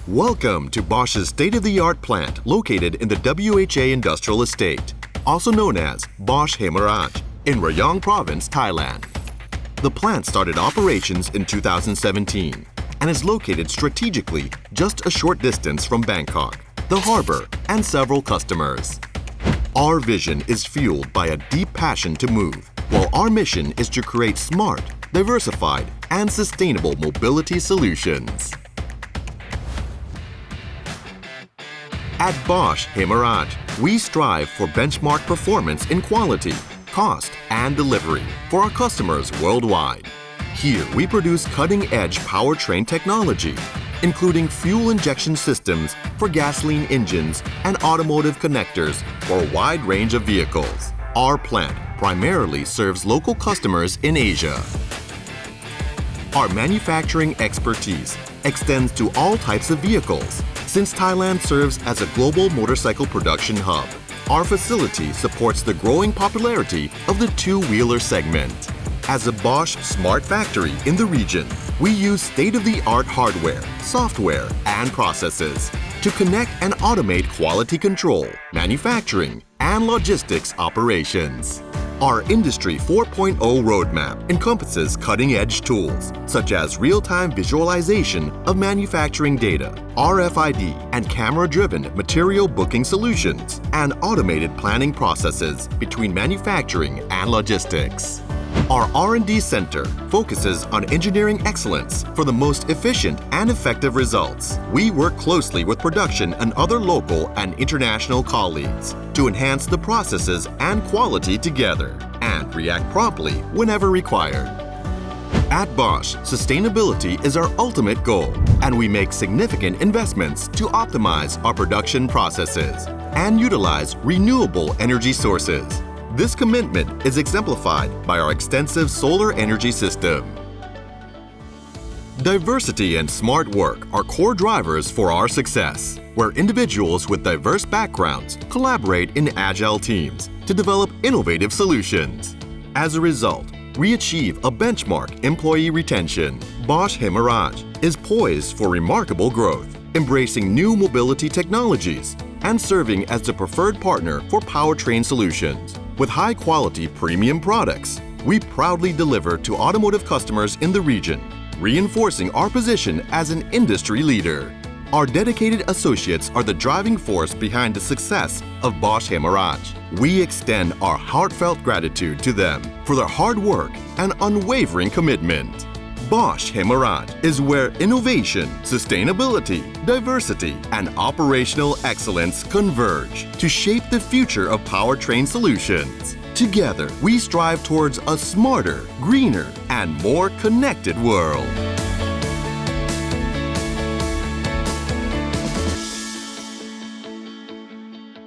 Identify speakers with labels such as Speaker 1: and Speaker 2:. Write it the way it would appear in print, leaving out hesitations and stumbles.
Speaker 1: Welcome to Bosch's state-of-the-art plant located in the WHA industrial estate, also known as Bosch Hemaraj, in Rayong province, Thailand. The plant started operations in 2017 and is located strategically just a short distance from Bangkok, the harbor, and several customers. Our vision is fueled by a deep passion to move, while our mission is to create smart, diversified, and sustainable mobility solutions. At Bosch Hemaraj, we strive for benchmark performance in quality, cost, and delivery for our customers worldwide. Here, we produce cutting-edge powertrain technology, including fuel injection systems for gasoline engines and automotive connectors for a wide range of vehicles. Our plant primarily serves local customers in Asia. Our manufacturing expertise extends to all types of vehicles. Since Thailand serves as a global motorcycle production hub, our facility supports the growing popularity of the two-wheeler segment. As a Bosch smart factory in the region, we use state-of-the-art hardware, software, and processes to connect and automate quality control, manufacturing, and logistics operations. Our Industry 4.0 roadmap encompasses cutting-edge tools such as real-time visualization of manufacturing data, RFID and camera-driven material booking solutions, and automated planning processes between manufacturing and logistics. Our R&D center focuses on engineering excellence for the most efficient and effective results. We work closely with production and other local and international colleagues to enhance the processes and quality together and react promptly whenever required. At Bosch, sustainability is our ultimate goal, and we make significant investments to optimize our production processes and utilize renewable energy sources. This commitment is exemplified by our extensive solar energy system. Diversity and smart work are core drivers for our success, where individuals with diverse backgrounds collaborate in agile teams to develop innovative solutions. As a result, we achieve a benchmark employee retention. Bosch Hemaraj is poised for remarkable growth, embracing new mobility technologies and serving as the preferred partner for powertrain solutions. With high-quality premium products, we proudly deliver to automotive customers in the region, reinforcing our position as an industry leader. Our dedicated associates are the driving force behind the success of Bosch Hemaraj. We extend our heartfelt gratitude to them for their hard work and unwavering commitment. Bosch Hemaraj is where innovation, sustainability, diversity, and operational excellence converge to shape the future of powertrain solutions. Together, we strive towards a smarter, greener, and more connected world.